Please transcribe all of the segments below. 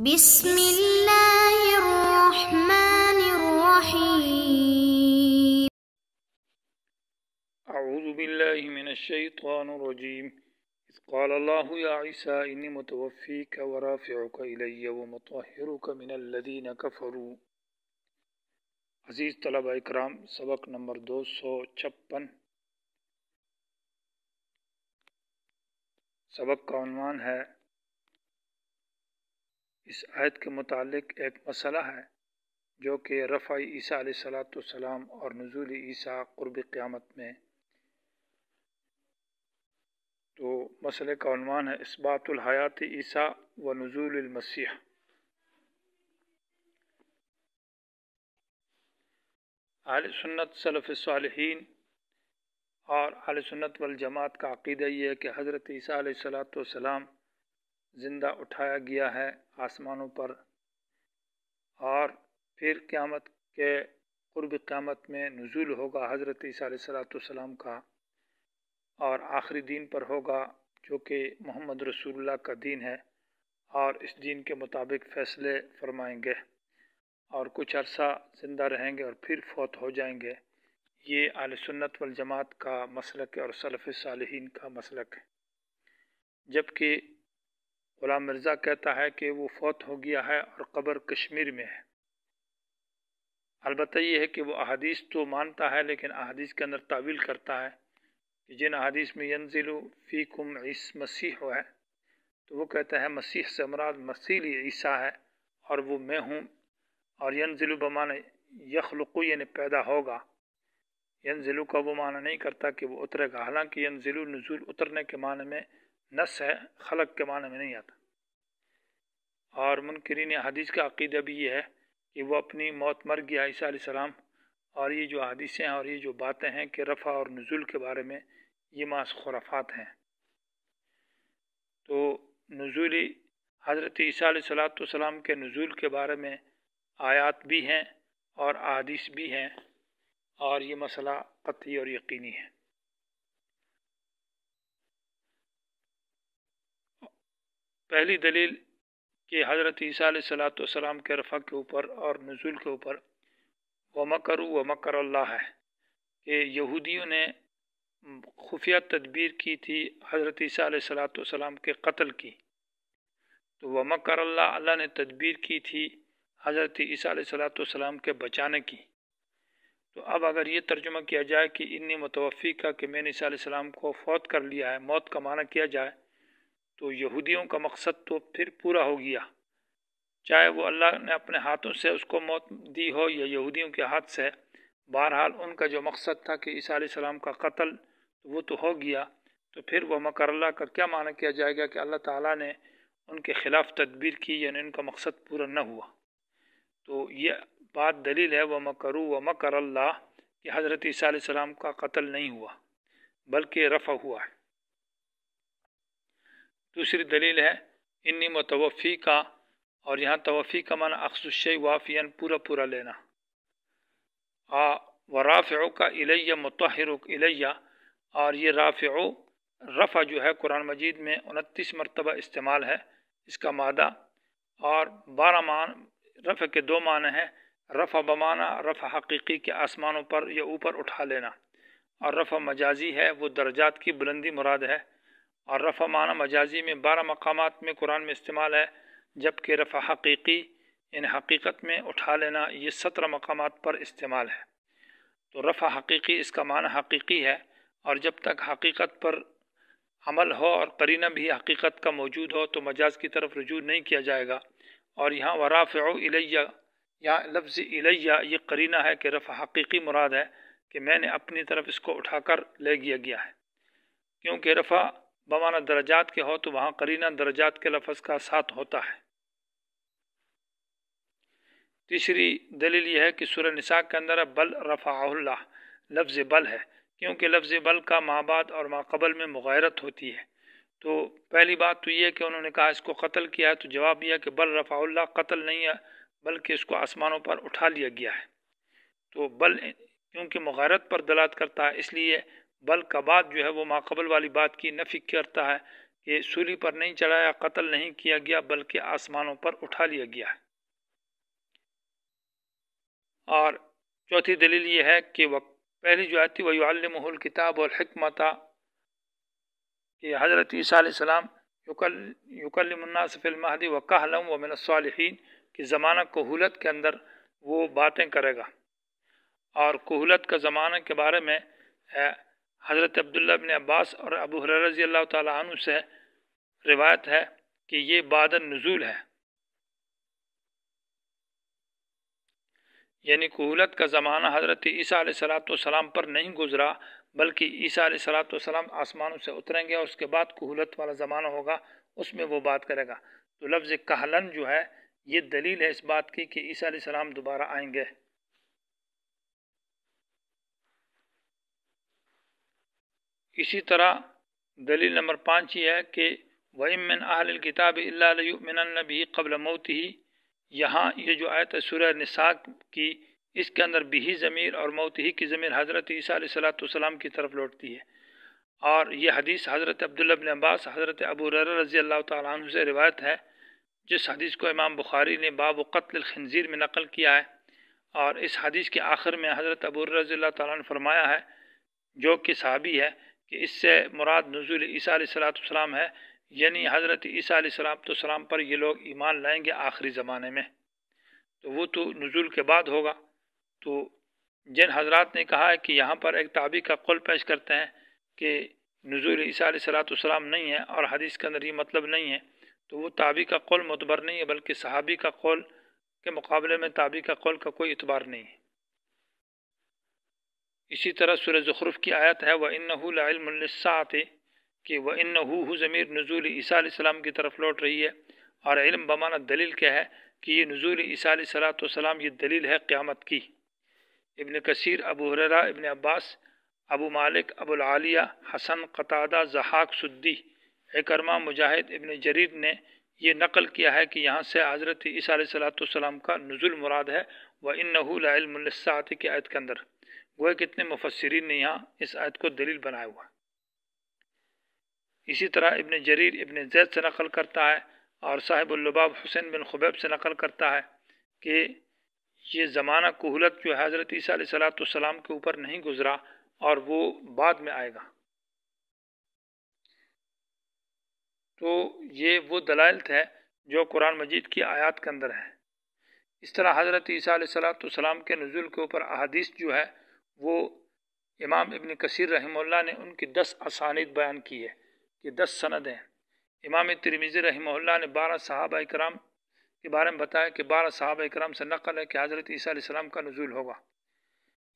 بسم اللہ الرحمن الرحیم۔ اعوذ باللہ من الشیطان الرجیم۔ اذ قال اللہ یا عیسیٰ انی متوفیک ورافعک الی ومطہرک من الذین کفروا۔ عزیز طلبہ اکرام، سبق نمبر 256۔ سبق کا عنوان ہے، اس آیت کے متعلق ایک مسئلہ ہے جو کہ رفع عیسیٰ علیہ السلام اور نزول عیسیٰ قرب قیامت میں۔ تو مسئلے کا عنوان ہے اثبات الحیات عیسیٰ و نزول المسیح۔ اہل سنت سلف صالحین اور اہل سنت والجماعت کا عقیدہ یہ ہے کہ حضرت عیسیٰ علیہ السلام زندہ اٹھایا گیا ہے آسمانوں پر، اور پھر قیامت کے قرب قیامت میں نزول ہوگا حضرت عیسیٰ علیہ السلام کا، اور آخری دین پر ہوگا جو کہ محمد رسول اللہ کا دین ہے، اور اس دین کے مطابق فیصلے فرمائیں گے، اور کچھ عرصہ زندہ رہیں گے اور پھر فوت ہو جائیں گے۔ یہ اہل سنت والجماعت کا مسلک ہے اور سلف صالحین کا مسلک ہے۔ جبکہ غلام مرزا کہتا ہے کہ وہ فوت ہو گیا ہے اور قبر کشمیر میں ہے۔ البتہ یہ ہے کہ وہ احادیث تو مانتا ہے، لیکن احادیث کے اندر تعویل کرتا ہے کہ جن احادیث میں ینزل فیکم مسیح ہے، تو وہ کہتا ہے مسیح سے مراد مسیح عیسیٰ ہے اور وہ میں ہوں، اور ینزل بمعنی یخلق یعنی پیدا ہوگا۔ ینزل کا وہ معنی نہیں کرتا کہ وہ اترے گا، حالانکہ ینزل نزول اترنے کے معنی میں نس ہے، خلق کے معنی میں نہیں آتا۔ اور منکرین حدیث کا عقیدہ بھی یہ ہے کہ وہ اپنی موت مر گیا عیسیٰ علیہ السلام، اور یہ جو حدیثیں ہیں اور یہ جو باتیں ہیں کہ رفع اور نزول کے بارے میں، یہ محض خرافات ہیں۔ تو نزول حضرت عیسیٰ علیہ السلام کے نزول کے بارے میں آیات بھی ہیں اور احادیث بھی ہیں، اور یہ مسئلہ قطعی اور یقینی ہے۔ پہلی دلیل کہ حضرت عیسیٰ علیہ السلام کے رفع کے اوپر اور نزول کے اوپر وَمَكَرُوا وَمَكَرَ اللَّهُ ہے کہ یہودیوں نے خفیہ تدبیر کی تھی حضرت عیسیٰ علیہ السلام کے قتل کی، تو وَمَكَرَ اللَّهُ اللہ نے تدبیر کی تھی حضرت عیسیٰ علیہ السلام کے بچانے کی۔ تو اب اگر یہ ترجمہ کیا جائے کہ انی متوفی کا کہ میں نے عیسیٰ علیہ السلام کو فوت کر لیا ہے، موت کا معنی کیا جائے، تو یہودیوں کا مقصد تو پھر پورا ہو گیا، چاہے وہ اللہ نے اپنے ہاتھوں سے اس کو موت دی ہو یا یہودیوں کے ہاتھ سے۔ بہرحال ان کا جو مقصد تھا کہ عیسیٰ علیہ السلام کا قتل، وہ تو ہو گیا۔ تو پھر وہ مکر اللہ کا کیا معنی کیا جائے گا کہ اللہ تعالیٰ نے ان کے خلاف تدبیر کی، یعنی ان کا مقصد پورا نہ ہوا۔ تو یہ بات دلیل ہے وَمَكَرُوا وَمَكَرَ اللَّهُ کہ حضرت عیسیٰ علیہ السلام کا قتل نہیں ہوا بلکہ رفع ہوا ہے۔ دوسری دلیل ہے انی متوفی کا، اور یہاں توفی کا معنی اخذ الشیء وافیاً پورا پورا لینا، ورافعک الی مطہرک الی، اور یہ رفع جو ہے قرآن مجید میں 29 مرتبہ استعمال ہے اس کا مادہ، اور 12 معنی رفع کے 2 معنی ہیں، رفع بمعنی رفع حقیقی کے آسمانوں پر یا اوپر اٹھا لینا، اور رفع مجازی ہے وہ درجات کی بلندی مراد ہے، اور رفع معنی مجازی میں 12 مقامات میں قرآن میں استعمال ہے، جبکہ رفع حقیقی یعنی حقیقت میں اٹھا لینا یہ 17 مقامات پر استعمال ہے۔ تو رفع حقیقی اس کا معنی حقیقی ہے، اور جب تک حقیقت پر عمل ہو اور قرینہ بھی حقیقت کا موجود ہو تو مجاز کی طرف رجوع نہیں کیا جائے گا۔ اور یہاں ورافع الیہ، یہاں لفظ الیہ یہ قرینہ ہے کہ رفع حقیقی مراد ہے کہ میں نے اپنی طرف اس کو اٹھا کر لے گیا ہے، کیونکہ رفع بمعنی درجات کے ہو تو وہاں قرینہ درجات کے لفظ کا ساتھ ہوتا ہے۔ تیسری دلیل یہ ہے کہ سورہ نساء کے اندر بل رفعہ اللہ، لفظ بل ہے، کیونکہ لفظ بل کا ما بعد اور ما قبل میں مغایرت ہوتی ہے۔ تو پہلی بات تو یہ ہے کہ انہوں نے کہا اس کو قتل کیا ہے، تو جواب یہ ہے کہ بل رفعہ اللہ قتل نہیں ہے بلکہ اس کو آسمانوں پر اٹھا لیا گیا ہے۔ تو بل کیونکہ مغایرت پر دلالت کرتا ہے، اس لیے بل کا بعد جو ہے وہ ما قبل والی بات کی نفی کرتا ہے کہ سولی پر نہیں چڑھایا، قتل نہیں کیا گیا، بلکہ آسمانوں پر اٹھا لیا گیا ہے۔ اور چوتھی دلیل یہ ہے کہ پہلی جو آتی وَيُعَلِّمُهُ الْكِتَابَ وَالْحِكْمَةَ، کہ حضرت عیسیٰ علیہ السلام یکلم الناس فی المہدی وکہلا ومن الصالحین، کہ زمانہ کہولت کے اندر وہ باتیں کرے گا۔ اور کہولت کا زمانہ کے بارے میں حضرت عبداللہ بن عباس اور ابو ہریرہ رضی اللہ تعالیٰ عنہ سے روایت ہے کہ یہ بعد النزول ہے، یعنی کہولت کا زمانہ حضرت عیسیٰ علیہ السلام پر نہیں گزرا، بلکہ عیسیٰ علیہ السلام آسمانوں سے اتریں گے اور اس کے بعد کہولت والا زمانہ ہوگا، اس میں وہ بات کرے گا۔ تو لفظ کہلن جو ہے یہ دلیل ہے اس بات کی کہ عیسیٰ علیہ السلام دوبارہ آئیں گے۔ اسی طرح دلیل نمبر 5 یہ ہے کہ وَإِن مِّنْ أَهْلِ الْكِتَابِ إِلَّا لَيُؤْمِنَنَّ بِهِ قَبْلَ مَوْتِهِ، یہاں یہ جو آیت ہے سورہ نساء کی، اس کے اندر بھی ضمیر اور موتہی کی ضمیر حضرت عیسیٰ علیہ السلام کی طرف لوٹتی ہے۔ اور یہ حدیث حضرت عبداللہ بن عباس، حضرت ابو ہریرہ رضی اللہ تعالیٰ عنہ سے روایت ہے، جس حدیث کو امام بخاری نے باب قتل الخنزیر میں نقل کیا ہے۔ اور اس حدیث کے آخر میں حضرت ابو ہریرہ رضی اللہ تعالیٰ نے فرمایا ہے، جو کہ صحابی ہے، کہ اس سے مراد نزول عیسیٰ علیہ السلام ہے، یعنی حضرت عیسیٰ علیہ السلام پر یہ لوگ ایمان لائیں گے آخری زمانے میں، تو وہ تو نزول کے بعد ہوگا۔ تو جن حضرات نے کہا ہے کہ یہاں پر ایک تابعی کا قول پیش کرتے ہیں کہ نزول عیسیٰ علیہ السلام نہیں ہے اور حدیث کے اندر یہ مطلب نہیں ہے، تو وہ تابعی کا قول معتبر نہیں ہے، بلکہ صحابی کا قول کے مقابلے میں تابعی کا قول کا کوئی اعتبار نہیں ہے۔ اسی طرح سورہ زخرف کی آیت ہے وَإِنَّهُ لَعِلْمٌ لِلسَّاعَةِ، کہ وَإِنَّهُ ضمیر نزول عیسیٰ علیہ السلام کی طرف لوٹ رہی ہے، اور علم بمعنی دلیل کیا ہے کہ یہ نزول عیسیٰ علیہ السلام یہ دلیل ہے قیامت کی۔ ابن کثیر، ابو ہریرہ، ابن عباس، ابو مالک، ابو العالیہ، حسن، قتادہ، ضحاک، سدی، اکرمہ، مجاہد، ابن جریر نے یہ نقل کیا ہے کہ یہاں سے حضرت عیسیٰ علیہ السلام کا نزول مراد ہے وَإِنَّهُ لَعِلْمٌ لِلسَّاعَةِ کی آیت کے اندر۔ وہ کتنے مفسرین نے یہاں اس آیت کو دلیل بنایا ہوا۔ اسی طرح ابن جریر ابن زید سے نقل کرتا ہے اور صاحب اللباب حسین بن خبیب سے نقل کرتا ہے کہ یہ زمانہ کہولت جو ہے حضرت عیسیٰ علیہ السلام کے اوپر نہیں گزرا اور وہ بعد میں آئے گا۔ تو یہ وہ دلائل تھے جو قرآن مجید کی آیات کے اندر ہے۔ اس طرح حضرت عیسیٰ علیہ السلام کے نزول کے اوپر احادیث جو ہے وہ امام ابن کثیر رحمہ اللہ نے ان کی 10 اسانید بیان کی ہے کہ 10 سند ہیں۔ امام ترمذی رحمہ اللہ نے 12 صحابہ اکرام کے بارے میں بتایا کہ 12 صحابہ اکرام سے نقل ہے کہ حضرت عیسیٰ علیہ السلام کا نزول ہوگا۔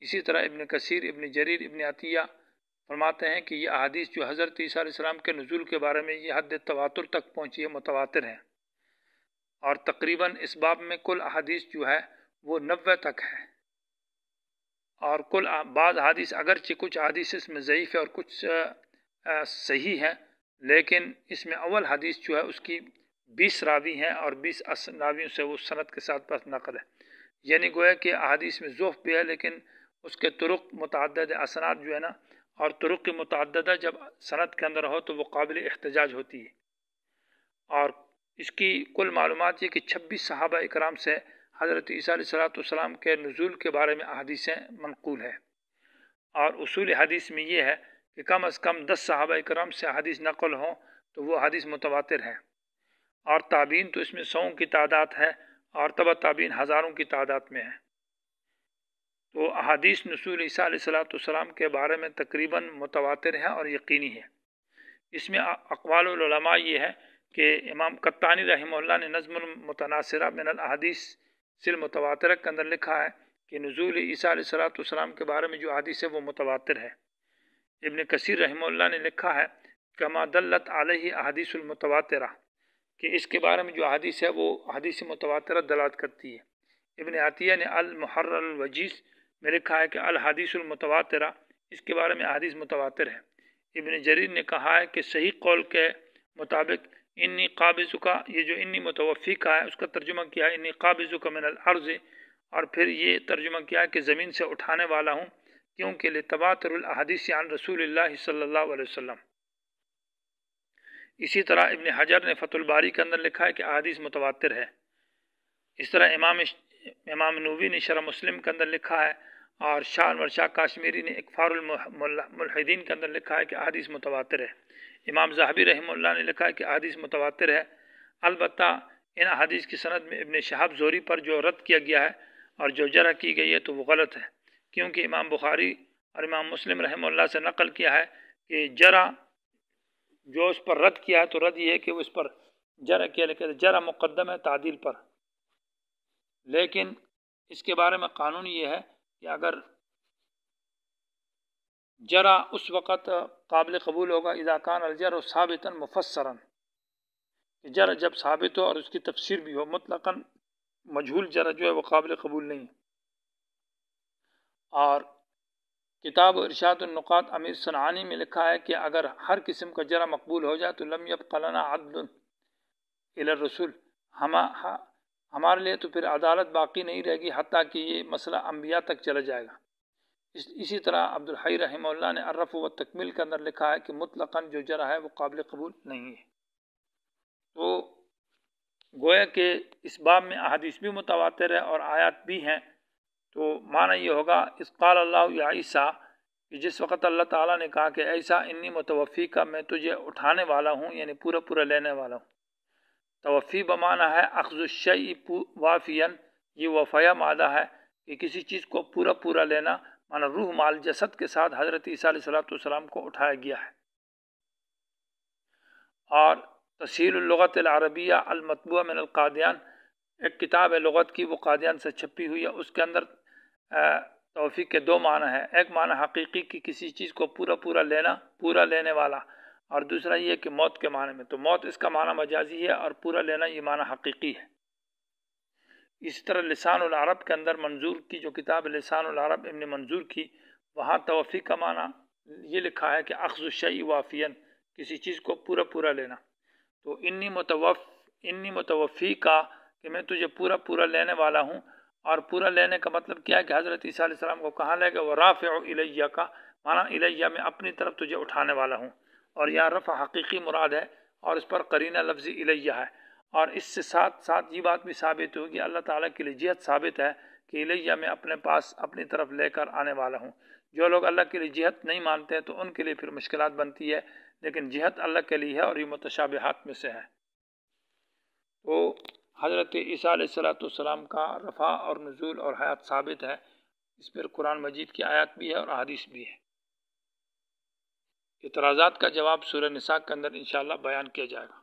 اسی طرح ابن کثیر، ابن جریر، ابن عطیہ فرماتے ہیں کہ یہ احادیث جو حضرت عیسیٰ علیہ السلام کے نزول کے بارے میں یہ حد تواتر تک پہنچی ہے، متواتر ہیں، اور تقریباً اس باب میں کل احادیث جو ہے وہ 90 تک ہے۔ اور کل بعض حدیث اگرچہ کچھ حدیث اس میں ضعیف ہے اور کچھ صحیح ہے، لیکن اس میں اول حدیث جو ہے اس کی 20 راوی ہیں اور 20 راویوں سے وہ سند کے ساتھ پس نقل ہے، یعنی گویا کہ احادیث میں ضعف بھی ہے لیکن اس کے طرق متعدد، اسناد جو ہے نا، اور طرق کی متعددہ جب سند کے اندر ہو تو وہ قابل احتجاج ہوتی ہے۔ اور اس کی کل معلومات یہ کہ 26 صحابہ اکرام سے حضرت عیسیٰ علیہ السلام کے نزول کے بارے میں احادیثیں منقول ہیں، اور اصول حدیث میں یہ ہے کہ کم از کم 10 صحابہ اکرام سے حدیث نقل ہوں تو وہ حدیث متواتر ہے، اور تابعین تو اس میں 100 کی تعداد ہے اور تبع تابعین ہزاروں کی تعداد میں ہے۔ تو احادیث نزول عیسیٰ علیہ السلام کے بارے میں تقریباً متواتر ہے اور یقینی ہے۔ اس میں اقوال العلماء یہ ہے کہ امام قطانی رحمہ اللہ نے نظم المتناصرہ من الاحادیث المتواترہ کے اندر لکھا ہے کہ نزول عیسیٰ علیہ السلام کے بارے میں جو حدیث ہے وہ متواتر ہے۔ ابن کثیر رحمہ اللہ نے لکھا ہے کما دلت علیہ احادیث المتواترہ، کہ اس کے بارے میں جو حدیث ہے وہ حدیث متواترہ دلالت کرتی ہے۔ ابن عطیہ نے المحرر الوجیز میں لکھا ہے کہ الحدیث المتواترہ، اس کے بارے میں حدیث متواتر ہے۔ ابن جریر نے کہا ہے کہ صحیح قول کے مطابق انی قابضک، یہ جو انی متوفی کا ہے اس کا ترجمہ کیا ہے انی قابضک من الارض، اور پھر یہ ترجمہ کیا ہے کہ زمین سے اٹھانے والا ہوں، کیونکہ لتواتر الاحادیث عن رسول اللہ صلی اللہ علیہ وسلم، اسی طرح ابن حجر نے فتح الباری کے اندر لکھا ہے کہ احادیث متواتر ہے۔ اس طرح امام نووی نے شرح مسلم کے اندر لکھا ہے، اور شاہ انور شاہ کاشمیری نے اکفار الملحدین کے اندر لکھا ہے کہ احادیث متواتر ہے۔ امام ذہبی رحمہ اللہ نے لکھا ہے کہ احادیث متواتر ہے۔ البتہ ان احادیث کی سند میں ابن شہاب زہری پر جو رد کیا گیا ہے اور جو جرح کی گئی ہے تو وہ غلط ہے، کیونکہ امام بخاری اور امام مسلم رحمہ اللہ سے نقل کیا ہے کہ جرح جو اس پر رد کیا ہے تو رد یہ ہے کہ وہ اس پر جرح کیا، لیکن جرح مقدم ہے تعدیل پر، لیکن اس کے بارے میں قانون یہ ہے کہ اگر جرح اس وقت قابل قبول ہوگا اذا کان الجرح ثابتا مفسرا، جرح جب ثابت ہو اور اس کی تفسیر بھی ہو، مطلقاً مجہول جرح جو ہے وہ قابل قبول نہیں ہے۔ اور کتاب و ارشاد النقاط امیر صنعانی میں لکھا ہے کہ اگر ہر قسم کا جرح مقبول ہو جائے تو لم یبق لنا عدل الی الرسول، ہمارے لیے تو پھر عدالت باقی نہیں رہے گی حتیٰ کہ یہ مسئلہ انبیاء تک چلا جائے گا۔ اسی طرح عبد الحی رحمہ اللہ نے الرفع و تکمیل کے اندر لکھا ہے کہ مطلقاً جو جرح ہے وہ قابل قبول نہیں ہے۔ تو گویا کہ اس باب میں احادیث بھی متواتر ہے اور آیات بھی ہیں، تو معنی یہ ہوگا اذ قال اللہ یا عیسیٰ، کہ جس وقت اللہ تعالیٰ نے کہا کہ عیسیٰ انی متوفی کا، میں تجھے اٹھانے والا ہوں، یعنی پورا پورا لینے والا ہوں۔ توفی بمعنی ہے اخذ الشیء وافیا، یہ وفیا مادہ ہے کہ کسی چیز کو پورا پورا لینا، معنی روح مال جسد کے ساتھ حضرت عیسیٰ علیہ السلام کو اٹھایا گیا ہے۔ اور تسہیل اللغت العربیہ المطبوع من القادیان، ایک کتاب ہے لغت کی، وہ قادیان سے چھپی ہوئی ہے، اس کے اندر توفیق کے دو معنی ہے، ایک معنی حقیقی کی کسی چیز کو پورا پورا لینا، پورا لینے والا، اور دوسرا یہ کہ موت کے معنی میں، تو موت اس کا معنی مجازی ہے اور پورا لینا یہ معنی حقیقی ہے۔ اسی طرح لسان العرب کے اندر منظور کی جو کتاب لسان العرب ابن منظور کی، وہاں توفیق کا معنی یہ لکھا ہے کہ اخذ الشیء وافیا، کسی چیز کو پورا پورا لینا۔ تو انی متوفی کا کہ میں تجھے پورا پورا لینے والا ہوں، اور پورا لینے کا مطلب کیا ہے کہ حضرت عیسیٰ علیہ السلام کو کہاں لے گا، وہ رافع الیہ کا معنی الیہ میں اپنی طرف تجھے اٹھانے والا ہوں، اور یہاں رفع حقیقی مراد ہے اور اس پر قرینہ لفظی الیہ ہے، اور اس سے ساتھ ساتھ یہ بات بھی ثابت ہوگی اللہ تعالیٰ کے لیے جہت ثابت ہے کہ الیہ میں اپنے پاس اپنی طرف لے کر آنے والا ہوں۔ جو لوگ اللہ کے لیے جہت نہیں مانتے ہیں تو ان کے لیے پھر مشکلات بنتی ہے، لیکن جہت اللہ کے لیے ہے اور یہ متشابہات میں سے ہے۔ تو حضرت عیسیٰ علیہ السلام کا رفع اور نزول اور حیات ثابت ہے، اس پر قرآن مجید کی آیات بھی ہے اور احادیث بھی ہے۔ اعتراضات کا جواب سورہ نساء کے اندر انشاءاللہ بیان کیا جائے گا۔